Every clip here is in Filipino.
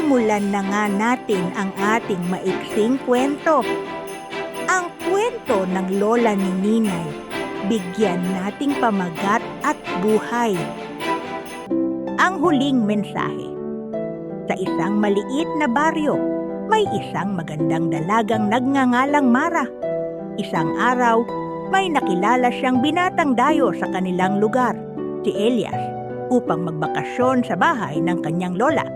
simulan na nga natin ang ating maiksing kwento. Ang kwento ng lola ni Ninay, bigyan nating pamagat at buhay. Ang huling mensahe. Sa isang maliit na baryo, may isang magandang dalagang nagngangalang Mara. Isang araw, may nakilala siyang binatang dayo sa kanilang lugar, si Elias, upang magbakasyon sa bahay ng kanyang lola.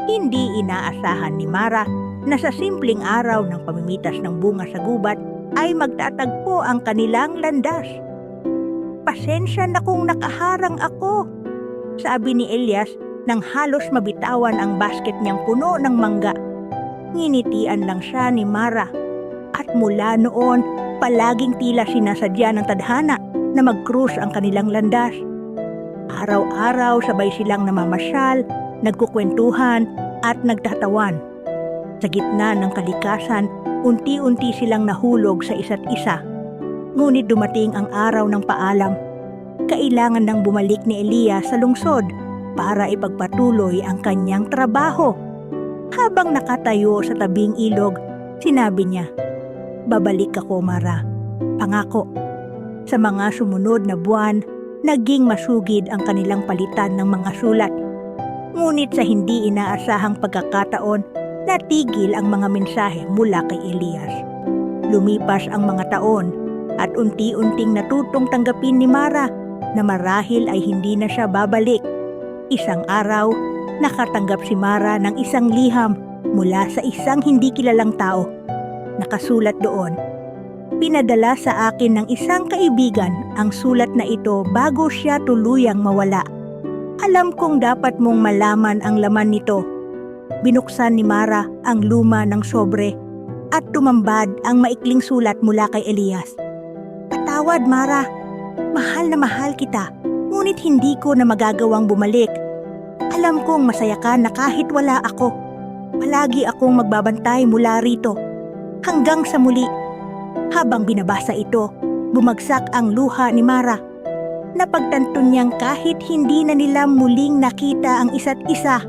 Hindi inaasahan ni Mara na sa simpleng araw ng pamimitas ng bunga sa gubat ay magtatagpo ang kanilang landas. "Pasensya na kung nakaharang ako," sabi ni Elias nang halos mabitawan ang basket niyang puno ng mangga. Nginitian lang siya ni Mara at mula noon palaging tila sinasadya ng tadhana na mag-cruise ang kanilang landas. Araw-araw sabay silang namamasyal, nagkukwentuhan at nagtatawan. Sa gitna ng kalikasan, unti-unti silang nahulog sa isa't isa. Ngunit dumating ang araw ng paalam. Kailangan nang bumalik ni Elias sa lungsod para ipagpatuloy ang kanyang trabaho. Habang nakatayo sa tabing ilog, sinabi niya, "Babalik ako, Mara. Pangako." Sa mga sumunod na buwan, naging masugid ang kanilang palitan ng mga sulat. Ngunit sa hindi inaasahang pagkakataon, natigil ang mga mensahe mula kay Elias. Lumipas ang mga taon at unti-unting natutong tanggapin ni Mara na marahil ay hindi na siya babalik. Isang araw, nakatanggap si Mara ng isang liham mula sa isang hindi kilalang tao. Nakasulat doon, "Pinadala sa akin ng isang kaibigan ang sulat na ito bago siya tuluyang mawala. Alam kong dapat mong malaman ang laman nito." Binuksan ni Mara ang luma ng sobre at tumambad ang maikling sulat mula kay Elias. "Patawad, Mara. Mahal na mahal kita, ngunit hindi ko na magagawang bumalik. Alam kong masaya ka na kahit wala ako. Palagi akong magbabantay mula rito. Hanggang sa muli." Habang binabasa ito, bumagsak ang luha ni Mara. Napagtanto niyang kahit hindi na nila muling nakita ang isa't isa,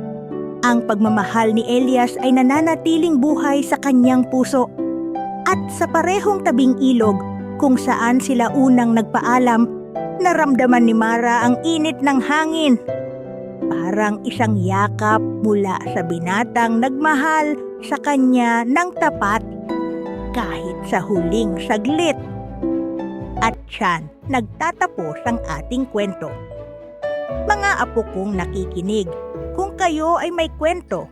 ang pagmamahal ni Elias ay nananatiling buhay sa kanyang puso. At sa parehong tabing ilog kung saan sila unang nagpaalam, naramdaman ni Mara ang init ng hangin. Parang isang yakap mula sa binatang nagmahal sa kanya ng tapat kahit sa huling saglit. At tiyan, nagtatapos ang ating kwento. Mga apo kong nakikinig, kung kayo ay may kwento,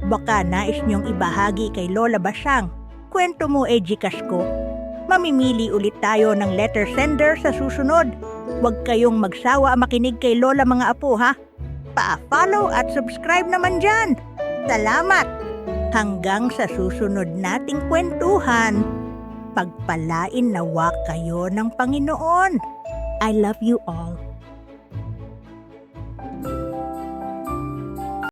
baka nais niyong ibahagi kay Lola Basyang, kwento mo ay Gcash ko. Mamimili ulit tayo ng letter sender sa susunod. Huwag kayong magsawa makinig kay Lola mga apo, ha? Pa-follow at subscribe naman dyan. Salamat! Hanggang sa susunod nating kwentuhan. Pagpalain nawa kayo ng Panginoon. I love you all.